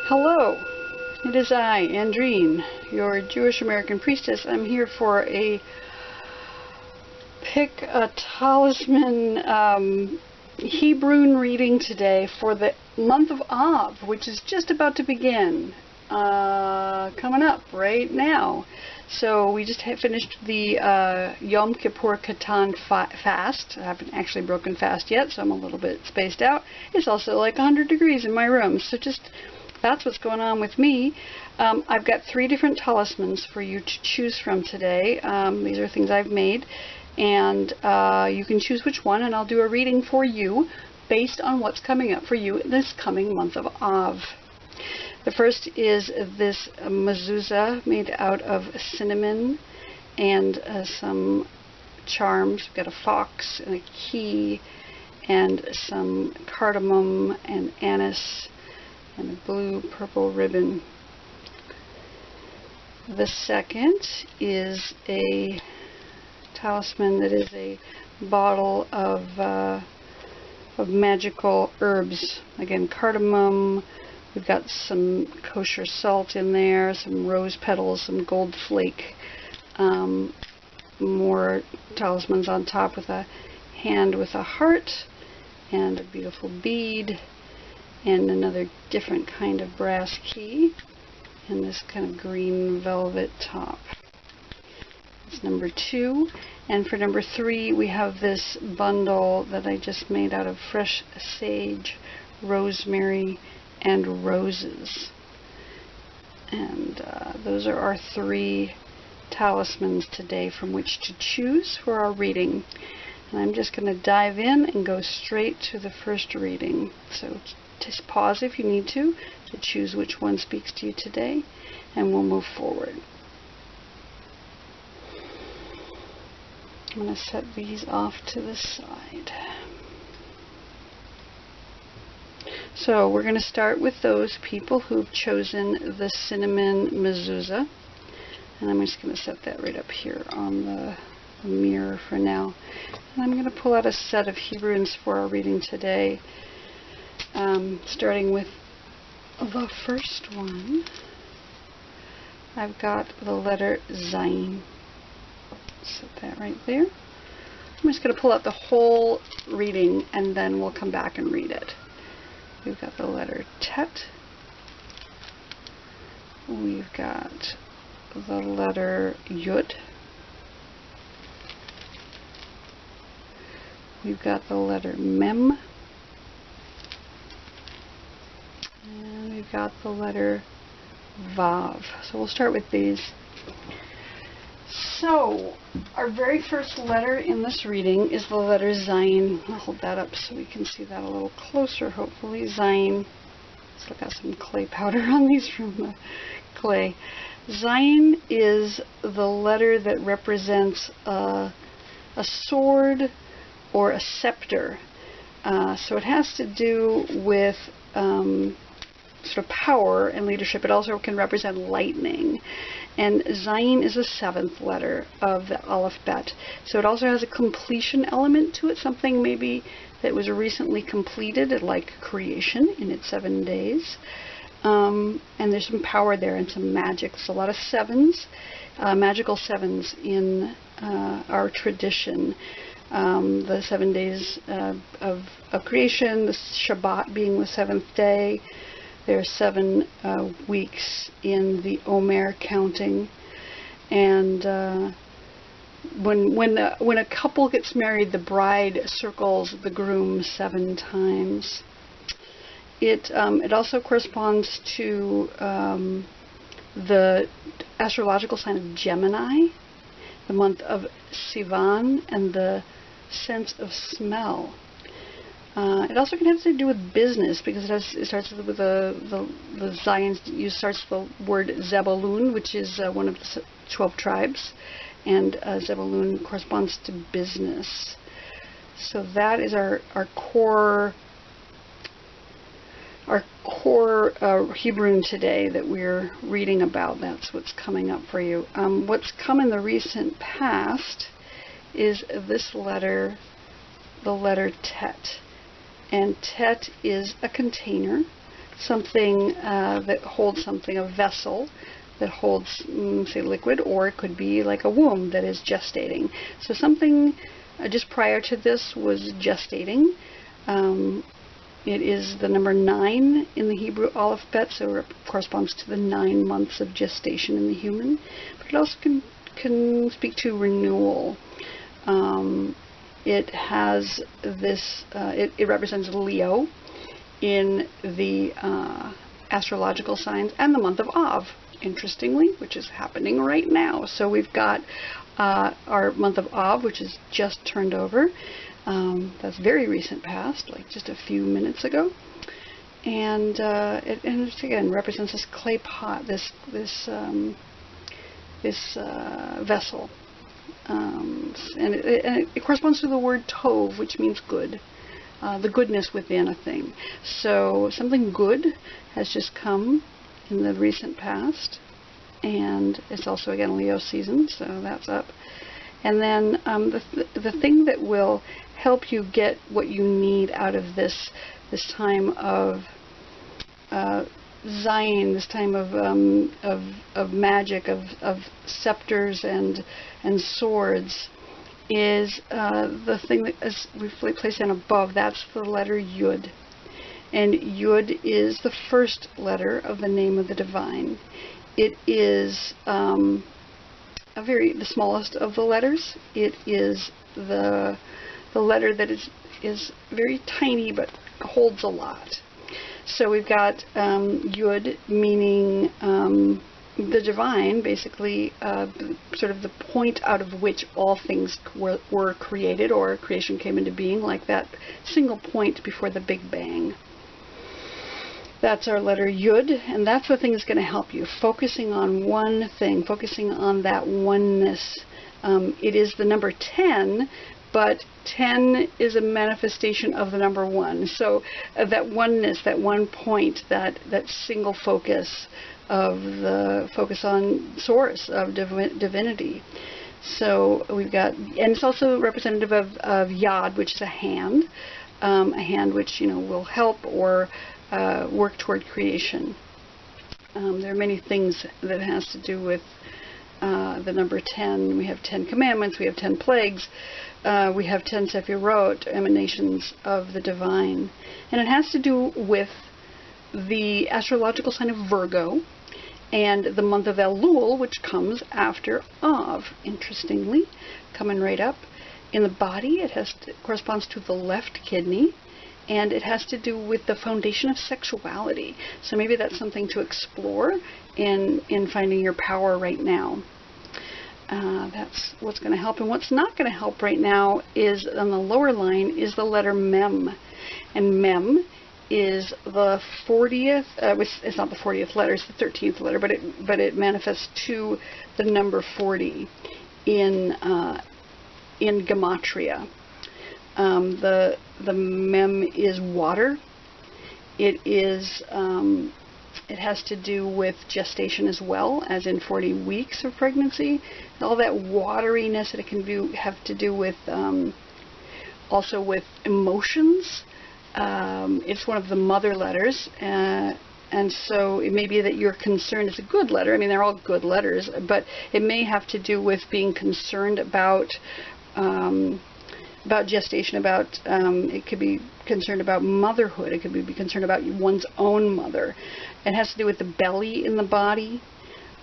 Hello, it is I, Andreen, your Jewish American Priestess. I'm here for a pick a talisman Hebrune reading today for the month of Av, which is just about to begin, coming up right now. So we just finished the Yom Kippur Katan fast. I haven't actually broken fast yet, so I'm a little bit spaced out. It's also like 100 degrees in my room, so just that's what's going on with me. I've got 3 different talismans for you to choose from today. These are things I've made, and you can choose which one, and I'll do a reading for you based on what's coming up for you this coming month of Av. The first is this Mezuzah made out of cinnamon and some charms. We've got a fox and a key and some cardamom and anise and a blue purple ribbon. The second is a talisman that is a bottle of magical herbs. Again, cardamom. We've got some kosher salt in there, some rose petals, some gold flake, more talismans on top with a hand with a heart and a beautiful bead and another different kind of brass key and this kind of green velvet top. That's number 2. And for number 3, we have this bundle that I just made out of fresh sage, rosemary, and roses. And those are our 3 talismans today from which to choose for our reading. And I'm just going to dive in and go straight to the first reading. So just pause if you need to choose which one speaks to you today, and we'll move forward. I'm going to set these off to the side. So we're going to start with those people who've chosen the cinnamon mezuzah, and I'm just going to set that right up here on the mirror for now. And I'm going to pull out a set of Hebrunes for our reading today, starting with the first one. I've got the letter Zayin. Set that right there. I'm just going to pull out the whole reading and then we'll come back and read it. We've got the letter Tet. We've got the letter Yud. We've got the letter Mem. And we've got the letter Vav. So we'll start with these. So our very first letter in this reading is the letter Zayin. I'll hold that up so we can see that a little closer, hopefully. Zayin. Still got some clay powder on these from the clay. Zayin is the letter that represents a sword or a scepter. So it has to do with sort of power and leadership. It also can represent lightning. And Zayin is the 7th letter of the alphabet. So it also has a completion element to it, something maybe that was recently completed, like creation in its 7 days. And there's some power there and some magic. There's a lot of 7s, magical 7s in our tradition. The 7 days of creation, the Shabbat being the 7th day. There are 7 weeks in the Omer counting, and when a couple gets married, the bride circles the groom 7 times. It also corresponds to the astrological sign of Gemini, the month of Sivan, and the sense of smell. It also can have to do with business because it starts with the Zayin starts with the word Zebulun, which is one of the 12 tribes, and Zebulun corresponds to business. So that is our core Hebrune today that we're reading about. That's what's coming up for you. What's come in the recent past is this letter, the letter Tet. And Tet is a container. something that holds something, a vessel that holds, say, liquid, or it could be like a womb that is gestating. So something just prior to this was gestating. It is the number 9 in the Hebrew alphabet, so it corresponds to the 9 months of gestation in the human. But it also can speak to renewal. It has this, it represents Leo in the astrological signs, and the month of Av, interestingly, which is happening right now. So we've got our month of Av, which is just turned over. That's very recent past, like just a few minutes ago. And it again represents this clay pot, this vessel. And it corresponds to the word tov, which means good, the goodness within a thing. So something good has just come in the recent past, and it's also, again, Leo season, so that's up. And then the thing that will help you get what you need out of this time of Zion, this time of magic, of scepters and swords, is the thing that is placed in above. That's the letter Yud. And Yud is the first letter of the name of the divine. It is the smallest of the letters. It is the letter that is very tiny but holds a lot. So we've got Yud, meaning the divine, basically sort of the point out of which all things were created, or creation came into being, like that single point before the Big Bang. That's our letter Yud, and that's the thing that's going to help you, focusing on one thing, focusing on that oneness. It is the number 10, but 10 is a manifestation of the number 1. So that oneness, that one point, that single focus of the focus on source, of divinity. So we've got, and it's also representative of Yad, which is a hand which, will help or work toward creation. There are many things that has to do with the number 10. We have 10 commandments, we have 10 plagues, we have 10 sephirot, emanations of the divine. And it has to do with the astrological sign of Virgo and the month of Elul, which comes after Av, interestingly, coming right up. In the body, it corresponds to the left kidney, and it has to do with the foundation of sexuality. So maybe that's something to explore in finding your power right now. That's what's going to help. And what's not going to help right now is, on the lower line, is the letter Mem. And Mem is the 40th, it's not the 40th letter, it's the 13th letter, but it manifests to the number 40 in Gematria. The Mem is water. It is it has to do with gestation as well, as in 40 weeks of pregnancy. All that wateriness that it can have to do with also with emotions. It's one of the mother letters, and so it may be that you're concerned. It's a good letter. I mean, they're all good letters, but it may have to do with being concerned about gestation, it could be concerned about motherhood, it could be concerned about one's own mother. It has to do with the belly in the body,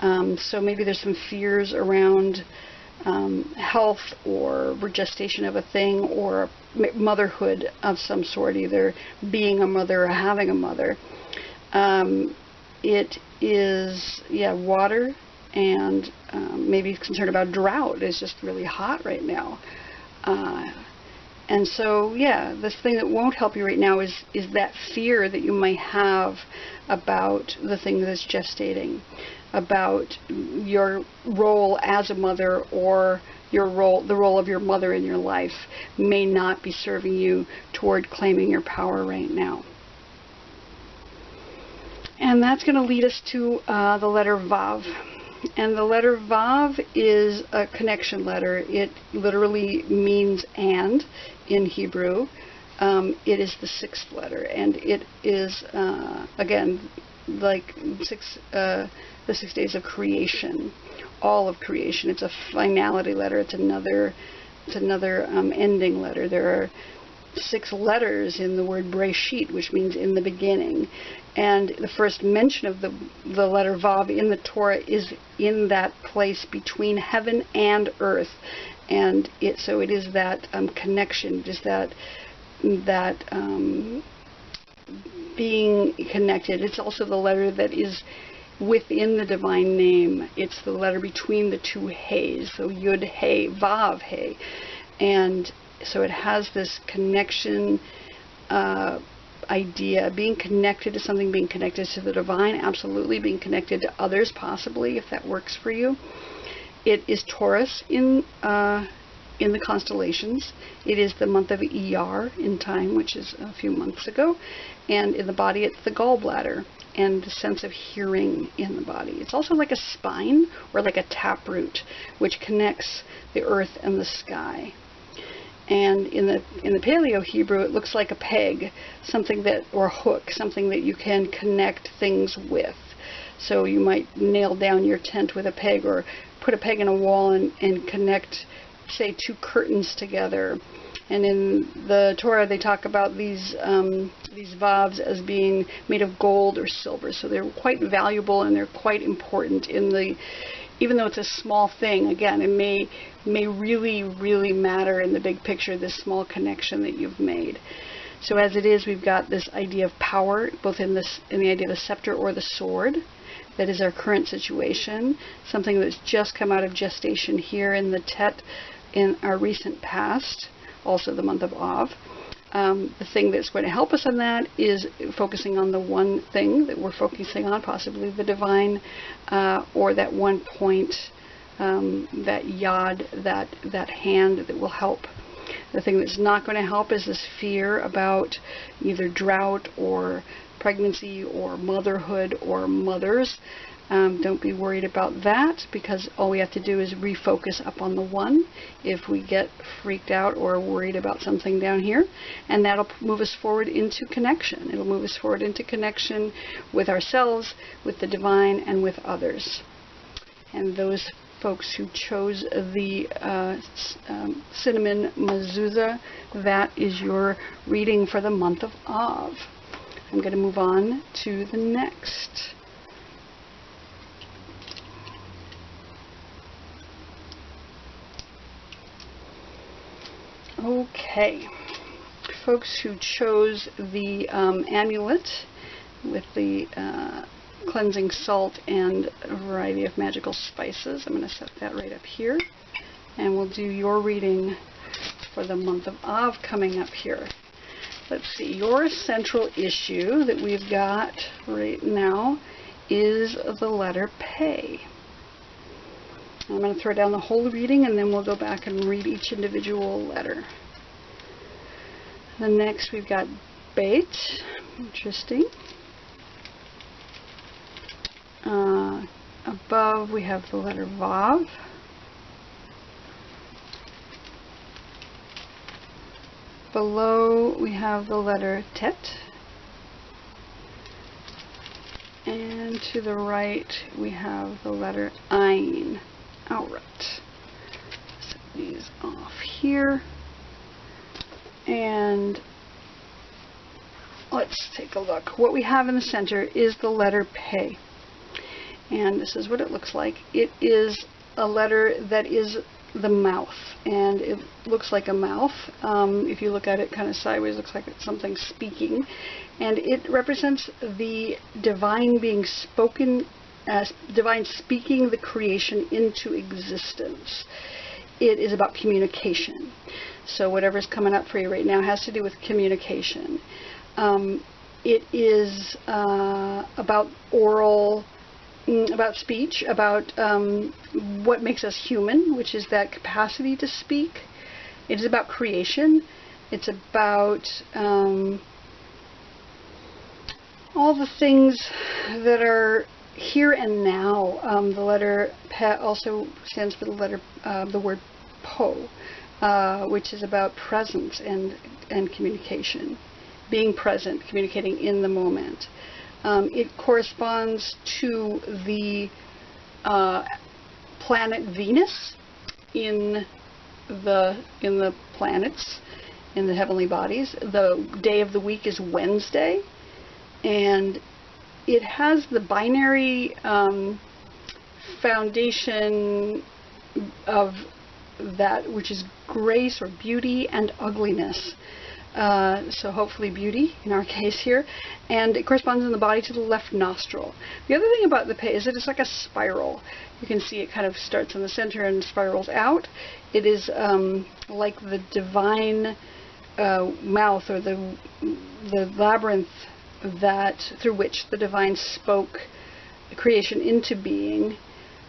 so maybe there's some fears around health or gestation of a thing, or motherhood of some sort, either being a mother or having a mother. It is, water, and maybe concerned about drought. It's just really hot right now. And so, this thing that won't help you right now is that fear that you might have about the thing that's gestating, about your role as a mother, or the role of your mother in your life may not be serving you toward claiming your power right now. And that's going to lead us to the letter Vav. And the letter Vav is a connection letter. It literally means and in Hebrew. it is the 6th letter, and it is, again, like the 6 days of creation, all of creation. It's a finality letter. It's another ending letter. There are 6 letters in the word Breshit, which means in the beginning. And the first mention of the letter Vav in the Torah is in that place between heaven and earth. And so it is that connection, it is that being connected. It's also the letter that is within the divine name. It's the letter between the 2 Heys, so Yud Hey, Vav Hey. And so it has this connection idea, being connected to something, being connected to the divine, absolutely, being connected to others, possibly, if that works for you. It is Taurus in the constellations. It is the month of Iyar in time, which is a few months ago. And in the body, it's the gallbladder and the sense of hearing in the body. It's also like a spine or like a taproot, which connects the earth and the sky. And in the Paleo Hebrew, it looks like a peg, something that, or a hook, something that you can connect things with. So you might nail down your tent with a peg, or put a peg in a wall and connect, say, 2 curtains together. And in the Torah, they talk about these vavs as being made of gold or silver. So they're quite valuable, and they're quite important even though it's a small thing. Again, it may really, really matter in the big picture, this small connection that you've made. So as it is, we've got this idea of power, both in the idea of the scepter or the sword. That is our current situation, something that's just come out of gestation here in the Tet in our recent past, also the month of Av. The thing that's going to help us on that is focusing on the one thing that we're focusing on, possibly the divine, or that one point, that yad, that hand that will help. The thing that's not going to help is this fear about either drought or pregnancy or motherhood or mothers. Don't be worried about that, because all we have to do is refocus up on the one if we get freaked out or worried about something down here, and that'll move us forward into connection. It'll move us forward into connection with ourselves, with the divine, and with others. And those folks who chose the cinnamon mezuzah, that is your reading for the month of Av. I'm going to move on to the next. Okay, folks who chose the amulet with the cleansing salt and a variety of magical spices, I'm going to set that right up here, and we'll do your reading for the month of Av coming up here. Let's see, your central issue that we've got right now is the letter Pei. I'm going to throw down the whole reading, and then we'll go back and read each individual letter. Then next we've got Beit. Interesting. Above we have the letter Vav. Below we have the letter Tet. And to the right we have the letter Ayin. Alright. Set these off here. And let's take a look. What we have in the center is the letter Pei. And this is what it looks like. It is a letter that is the mouth, and it looks like a mouth. If you look at it kind of sideways, it looks like it's something speaking, and it represents the divine being spoken, divine speaking the creation into existence. It is about communication. So whatever's coming up for you right now has to do with communication. It is about oral, about speech, about what makes us human, which is that capacity to speak. It is about creation. It's about all the things that are here and now. The letter Pe also stands for the letter, the word Po. which is about presence and communication, being present, communicating in the moment. It corresponds to the planet Venus in the planets, in the heavenly bodies. The day of the week is Wednesday, and it has the binary foundation of that which is grace or beauty and ugliness. So hopefully beauty in our case here, and it corresponds in the body to the left nostril. The other thing about the Pe is that it's like a spiral. You can see it kind of starts in the center and spirals out. It is like the divine mouth, or the labyrinth that through which the divine spoke creation into being,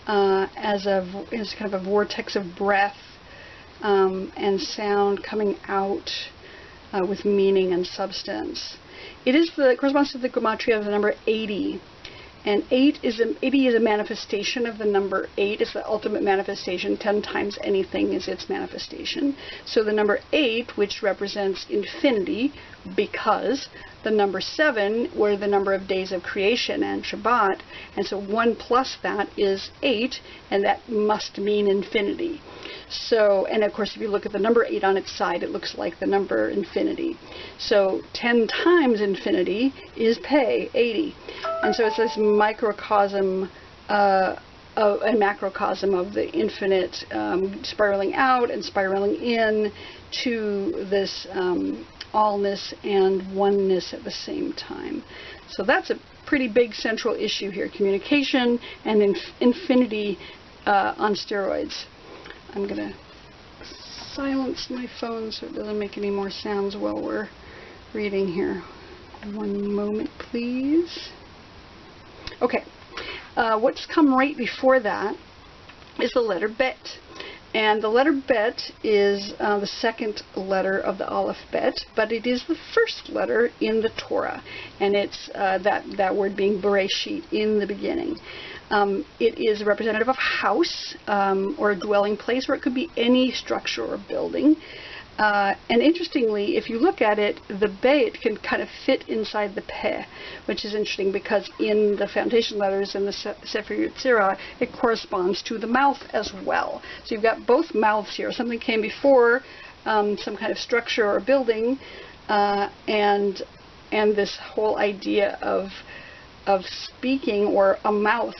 as kind of a vortex of breath and sound coming out with meaning and substance. It corresponds to the gematria of the number 80. And 80 is a manifestation of the number 8. It's the ultimate manifestation. 10 times anything is its manifestation. So the number 8, which represents infinity, because the number 7 were the number of days of creation and Shabbat, and so 1 plus that is 8, and that must mean infinity. So, and of course, if you look at the number 8 on its side, it looks like the number infinity. So 10 times infinity is Pe, 80. And so it's this microcosm and macrocosm of the infinite, spiraling out and spiraling in to this allness and oneness at the same time. So that's a pretty big central issue here: communication and infinity on steroids. I'm going to silence my phone so it doesn't make any more sounds while we're reading here. One moment, please. Okay, what's come right before that is the letter Bet. And the letter Bet is the second letter of the alphabet, but it is the first letter in the Torah. And it's that word being Bereshit, in the beginning. It is a representative of house or a dwelling place, or it could be any structure or building. And interestingly, if you look at it, the Bet can kind of fit inside the Pe, which is interesting because in the foundation letters in the Sefer Yetzirah, it corresponds to the mouth as well. So you've got both mouths here. Something came before, some kind of structure or building, and this whole idea of speaking, or a mouth,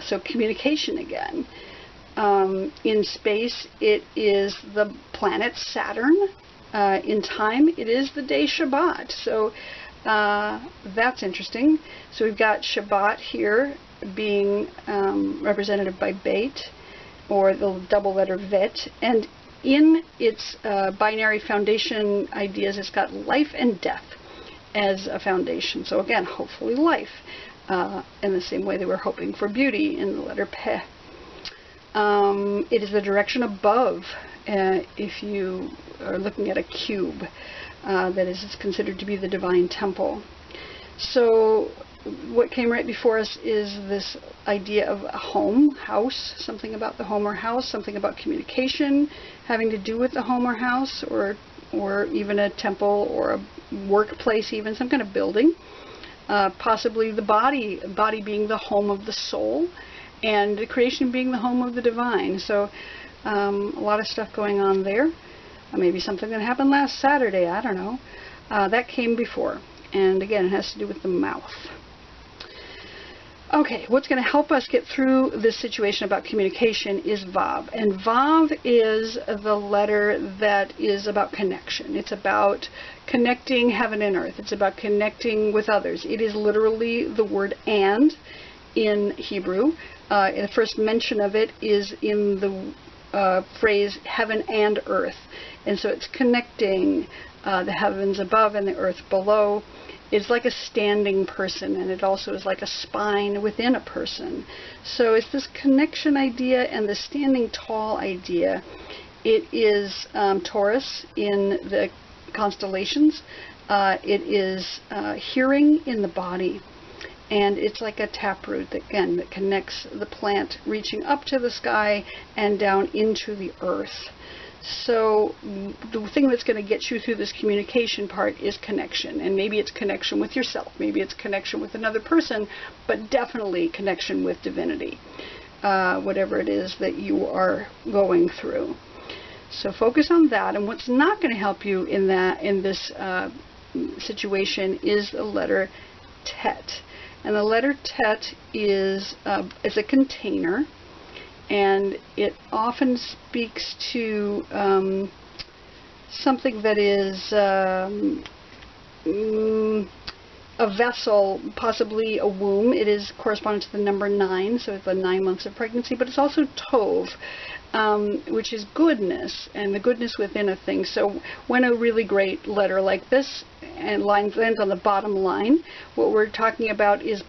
so communication again. In space, it is the planet Saturn. In time, it is the day Shabbat. So that's interesting. So we've got Shabbat here being represented by Bet, or the double letter Vet. And in its binary foundation ideas, it's got life and death as a foundation. So again, hopefully life, in the same way they were hoping for beauty in the letter Pe. It is the direction above, if you are looking at a cube, that is considered to be the divine temple. So what came right before us is this idea of a home, house, something about the home or house, something about communication having to do with the home or house, or even a temple or a workplace, even some kind of building. Possibly the body being the home of the soul, and the creation being the home of the divine. So a lot of stuff going on there. Maybe something that happened last Saturday, I don't know. That came before. And again, it has to do with the mouth. Okay, what's going to help us get through this situation about communication is Vav. And Vav is the letter that is about connection. It's about connecting heaven and earth. It's about connecting with others. It is literally the word and in Hebrew. The first mention of it is in the phrase heaven and earth. And so it's connecting the heavens above and the earth below. It's like a standing person, and it also is like a spine within a person. So it's this connection idea and the standing tall idea. It is Taurus in the constellations. It is hearing in the body. And it's like a taproot, again, that connects the plant reaching up to the sky and down into the earth. So the thing that's going to get you through this communication part is connection. And maybe it's connection with yourself. Maybe it's connection with another person, but definitely connection with divinity, whatever it is that you are going through. So focus on that. And what's not going to help you in this situation is the letter Tet. And the letter Tet is a container. And it often speaks to something that is a vessel, possibly a womb. It is corresponding to the number 9, so it's the 9 months of pregnancy, but it's also Tov, which is goodness, and the goodness within a thing. So when a really great letter like this and lands on the bottom line, what we're talking about is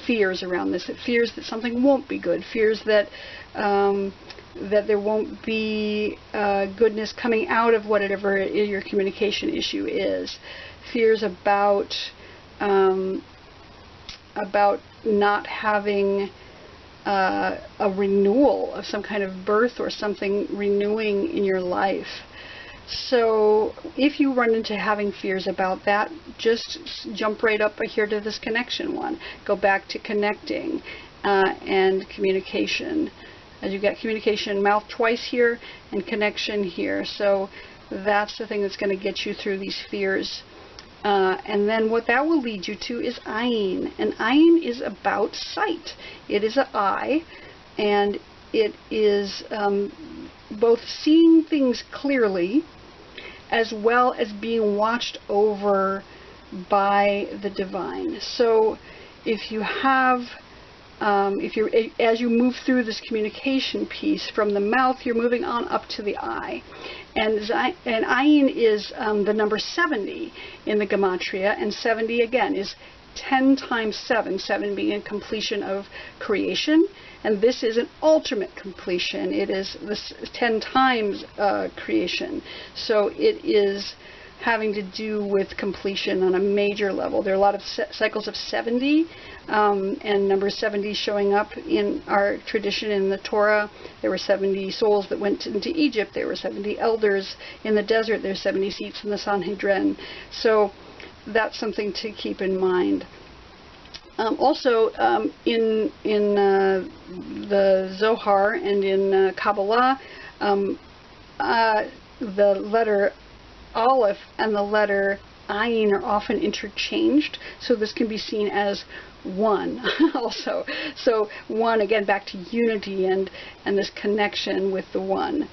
fears around this. It fears that something won't be good, fears that that there won't be goodness coming out of whatever your communication issue is. Fears about not having a renewal of some kind of birth or something renewing in your life. So if you run into having fears about that, just jump right up here to this connection one. Go back to connecting and communication. As you get communication, mouth twice here and connection here. So that's the thing that's going to get you through these fears. And then what that will lead you to is ayin. And ayin is about sight. It is an eye, and it is both seeing things clearly as well as being watched over by the divine. So if you have as you move through this communication piece from the mouth, you're moving on up to the eye. And ayin is the number 70 in the Gematria, and 70 again is 10 times 7, 7 being a completion of creation, and this is an ultimate completion. It is this 10 times creation. So it is having to do with completion on a major level. There are a lot of cycles of 70, and number 70 showing up in our tradition in the Torah. There were 70 souls that went into Egypt. There were 70 elders in the desert. There's 70 seats in the Sanhedrin. So that's something to keep in mind. Also, in the Zohar and in Kabbalah, the letter Aleph and the letter Ayin are often interchanged, so this can be seen as one also. So one, again, back to unity and this connection with the one.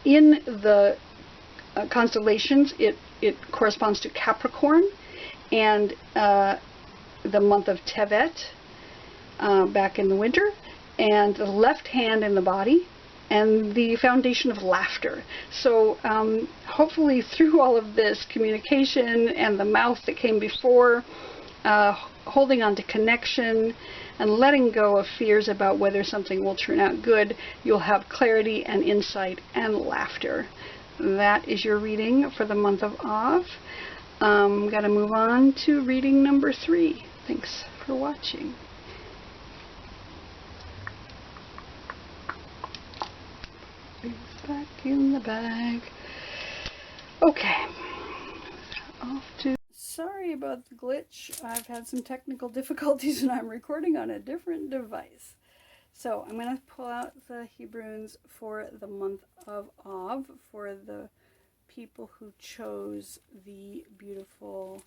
In the constellations, it corresponds to Capricorn and the month of Tevet back in the winter, and the left hand in the body, and the foundation of laughter. So hopefully through all of this communication and the mouth that came before, holding on to connection and letting go of fears about whether something will turn out good, you'll have clarity and insight and laughter. That is your reading for the month of Av. I'm going to move on to reading number 3. Thanks for watching. Back in the bag. Okay. Off to. Sorry about the glitch. I've had some technical difficulties and I'm recording on a different device. So I'm going to pull out the Hebrunes for the month of Av for the people who chose the beautiful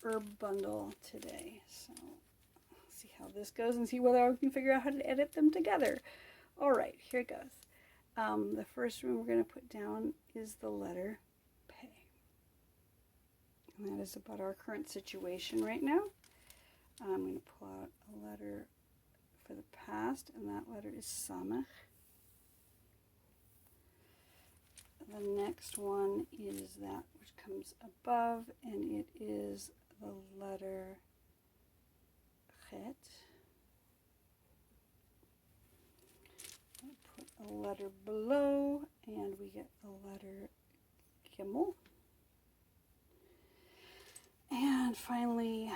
herb bundle today. So let's see how this goes and see whether I can figure out how to edit them together. All right, here it goes. The first one we're going to put down is the letter Pe. And that is about our current situation right now. I'm going to pull out a letter for the past, and that letter is Samech. The next one is that which comes above, and it is the letter Chet. Put a letter below, and we get the letter Gimel. And finally,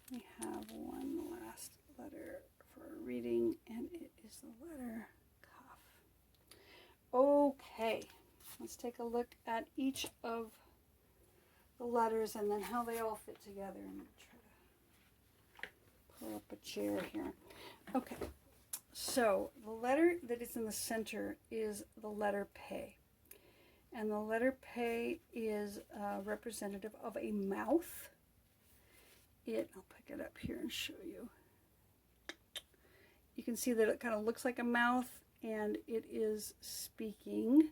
we have one last letter for reading, and it is the letter Pei. Let's take a look at each of the letters and then how they all fit together. I'm going to try to pull up a chair here. Okay, so the letter that is in the center is the letter Pei. And the letter Pei is representative of a mouth. I'll pick it up here and show you. You can see that it kind of looks like a mouth, and it is speaking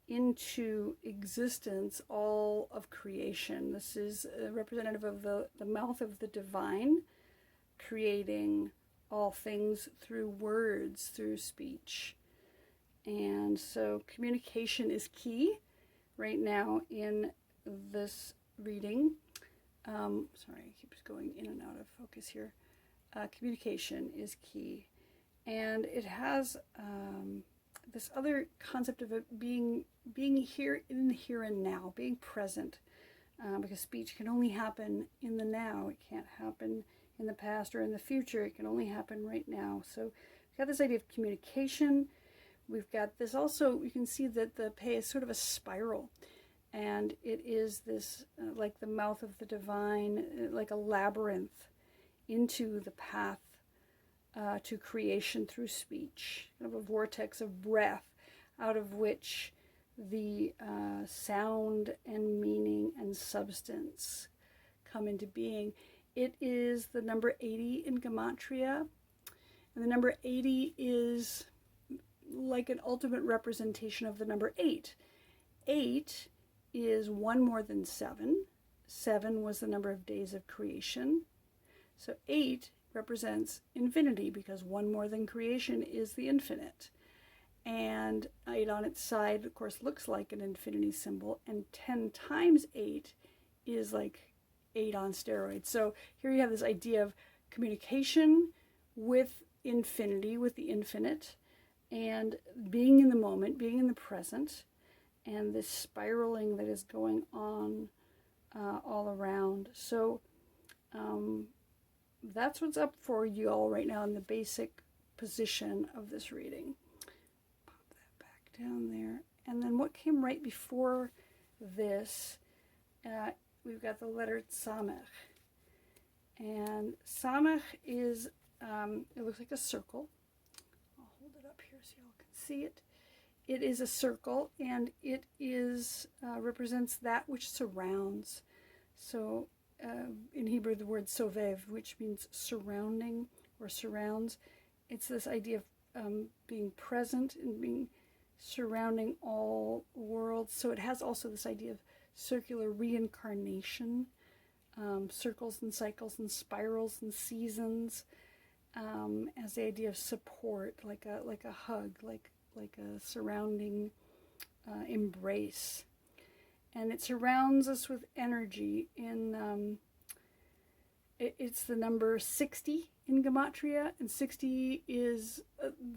into existence all of creation. This is representative of the mouth of the divine, creating all things through words, through speech. And so communication is key right now in this reading. Sorry, it keeps going in and out of focus here. Communication is key. And it has this other concept of it being here in the here and now, being present. Because speech can only happen in the now. It can't happen in the past or in the future. It can only happen right now. So we've got this idea of communication. We've got this also, you can see that the Pei is sort of a spiral. And it is this, like the mouth of the divine, like a labyrinth into the path to creation through speech. Kind of a vortex of breath out of which the sound and meaning and substance come into being. It is the number 80 in Gematria. And the number 80 is like an ultimate representation of the number 8. 8 is one more than 7. 7 was the number of days of creation. So 8 represents infinity because one more than creation is the infinite. And 8 on its side, of course, looks like an infinity symbol. And 10 times 8 is like 8 on steroids. So here you have this idea of communication with infinity, with the infinite, and being in the moment, being in the present, and this spiraling that is going on all around. So that's what's up for you all right now in the basic position of this reading. Pop that back down there. And then what came right before this, we've got the letter Samech. And Samech is, it looks like a circle. I'll hold it up here so y'all can see it. It is a circle, and it is represents that which surrounds. So in Hebrew, the word sovev, which means surrounding or surrounds. It's this idea of being present and being surrounding all worlds. So it has also this idea of circular reincarnation, circles and cycles and spirals and seasons, as the idea of support, like a hug, like a surrounding embrace. And it surrounds us with energy. It's the number 60 in Gematria, and 60 is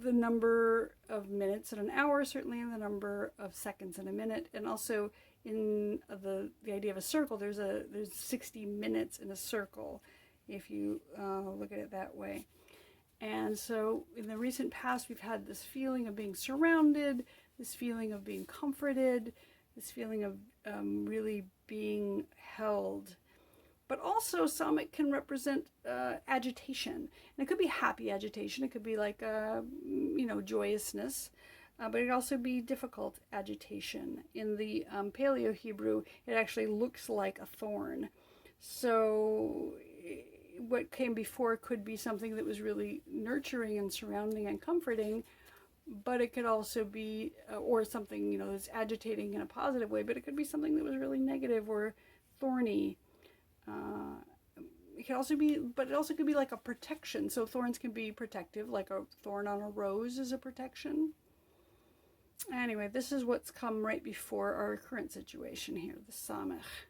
the number of minutes in an hour, certainly the number of seconds in a minute, and also in the idea of a circle, there's 60 minutes in a circle, if you look at it that way. And so in the recent past, we've had this feeling of being surrounded, this feeling of being comforted, this feeling of really being held. But also Samech can represent agitation. And it could be happy agitation. It could be like, joyousness. But it could also be difficult agitation. In the Paleo-Hebrew, it actually looks like a thorn. So what came before could be something that was really nurturing and surrounding and comforting, but it could also be, or something, that's agitating in a positive way, but it could be something that was really negative or thorny. It could also be, but it also could be like a protection. So thorns can be protective, like a thorn on a rose is a protection. Anyway, this is what's come right before our current situation here, the Samech.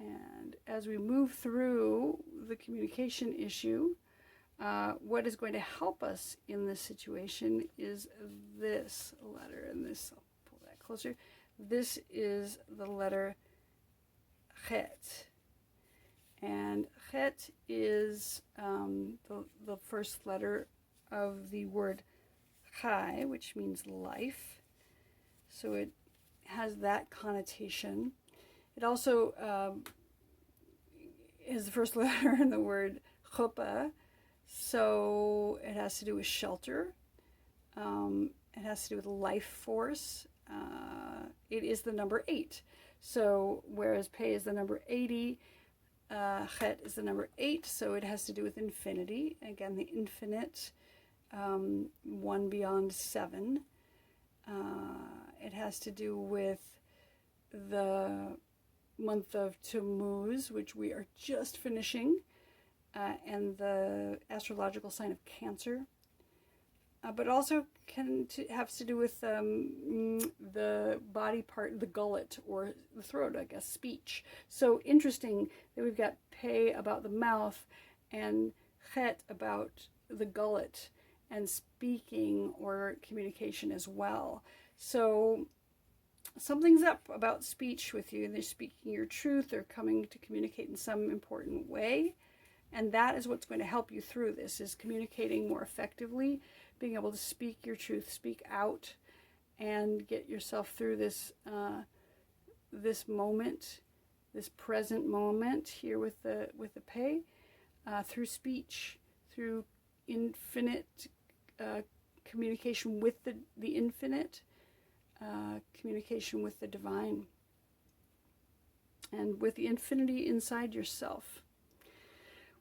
And as we move through the communication issue, what is going to help us in this situation is this letter, and this, I'll pull that closer. This is the letter Chet. And Chet is the first letter of the word Chai, which means life. so it has that connotation. It also is the first letter in the word chuppah, so it has to do with shelter. It has to do with life force. It is the number 8. So whereas Pei is the number 80, Chet is the number 8, so it has to do with infinity. Again, the infinite, 1 beyond 7. It has to do with the month of Tammuz, which we are just finishing, and the astrological sign of Cancer. But also has to do with the body part, the gullet, or the throat, I guess, speech. So interesting that we've got Pei about the mouth and Chet about the gullet and speaking or communication as well. So something's up about speech with you. They're speaking your truth. They're coming to communicate in some important way. And that is what's going to help you through this, is communicating more effectively, being able to speak your truth, speak out, and get yourself through this this moment, this present moment here with the Pei, through speech, through infinite communication with the infinite, communication with the divine, and with the infinity inside yourself.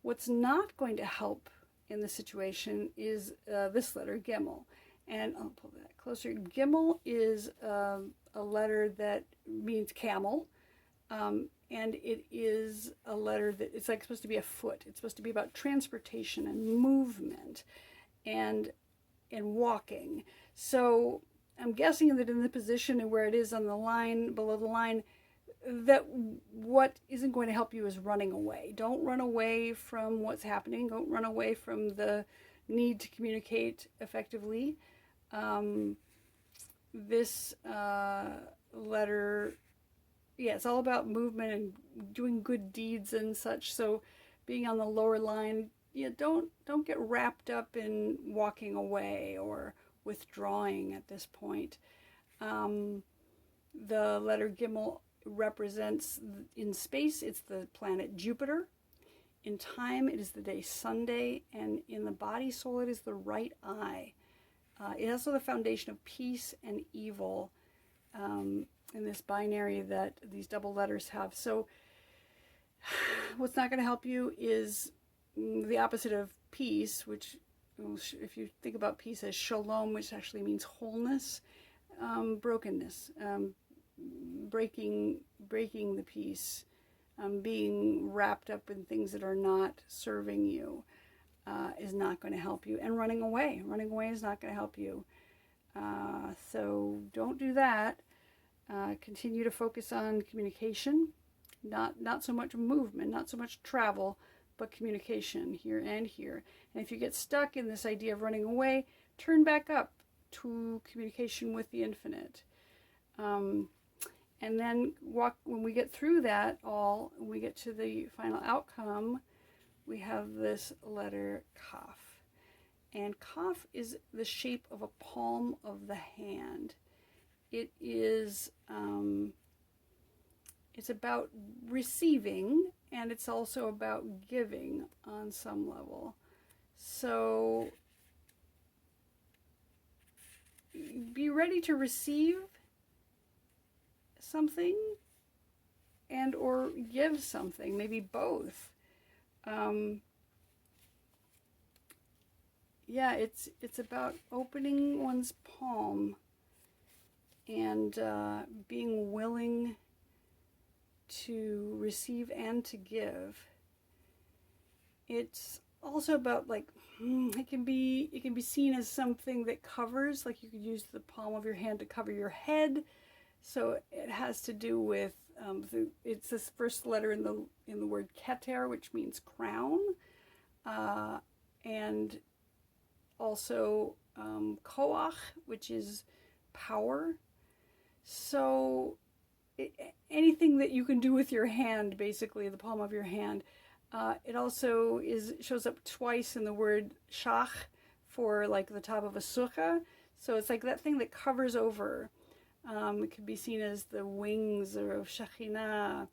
What's not going to help in the situation is this letter, Gimel. And I'll pull that closer. Gimel is a letter that means camel. And it is a letter that it's like supposed to be a foot. It's supposed to be about transportation and movement and walking. So I'm guessing that in the position where it is on the line, below the line, that what isn't going to help you is running away. Don't run away from what's happening. Don't run away from the need to communicate effectively. This letter, it's all about movement and doing good deeds and such. So being on the lower line, don't get wrapped up in walking away or withdrawing at this point. The letter Gimel represents, in space, it's the planet Jupiter. In time, it is the day Sunday. And in the body soul, it is the right eye. It is also the foundation of peace and evil in this binary that these double letters have. So what's not going to help you is the opposite of peace, which, if you think about peace as shalom, which actually means wholeness, brokenness, breaking the peace, being wrapped up in things that are not serving you, is not going to help you. And running away is not going to help you. So don't do that. Continue to focus on communication, not so much movement, not so much travel, but communication here and here. And if you get stuck in this idea of running away, turn back up to communication with the infinite. And then when we get through that all, we get to the final outcome, we have this letter Kaf. And Kaf is the shape of a palm of the hand. It is, it's about receiving, and it's also about giving on some level. So be ready to receive something and or give something, maybe both. It's about opening one's palm and being willing to receive and to give. It's also about, like, it can be seen as something that covers, like you could use the palm of your hand to cover your head. So it has to do with it's this first letter in the word keter, which means crown, and also koach, which is power. So anything that you can do with your hand, basically the palm of your hand. It also shows up twice in the word shach for, like, the top of a sukkah. So it's like that thing that covers over. It could be seen as the wings of Shekhinah.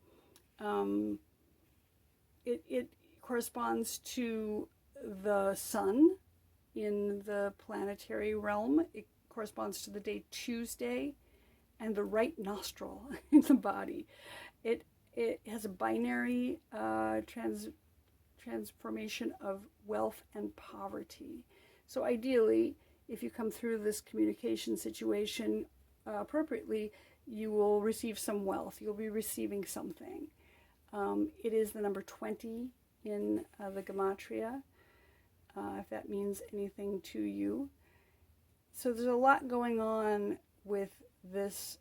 It corresponds to the sun in the planetary realm. It corresponds to the day Tuesday and the right nostril in the body. It has a binary transformation of wealth and poverty. So ideally, if you come through this communication situation appropriately, you will receive some wealth. You'll be receiving something. It is the number 20 in the Gematria, if that means anything to you. So there's a lot going on with this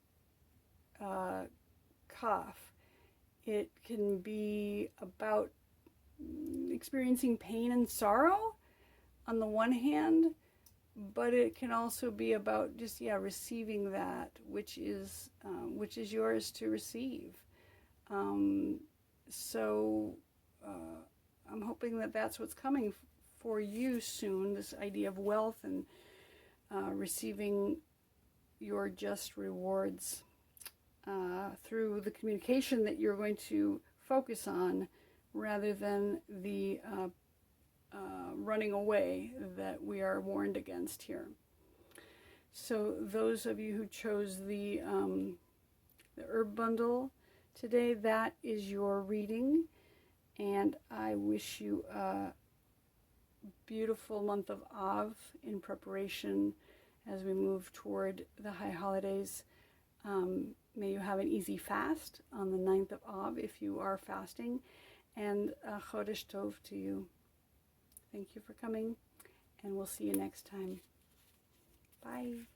Kaf. It can be about experiencing pain and sorrow on the one hand, but it can also be about just receiving that which is yours to receive. So I'm hoping that that's what's coming for you soon, this idea of wealth and receiving your just rewards through the communication that you're going to focus on, rather than the running away that we are warned against here. So those of you who chose the herb bundle today, that is your reading, and I wish you a beautiful month of Av in preparation as we move toward the high holidays. May you have an easy fast on the 9th of Av if you are fasting, and Chodesh Tov to you. Thank you for coming, and we'll see you next time. Bye.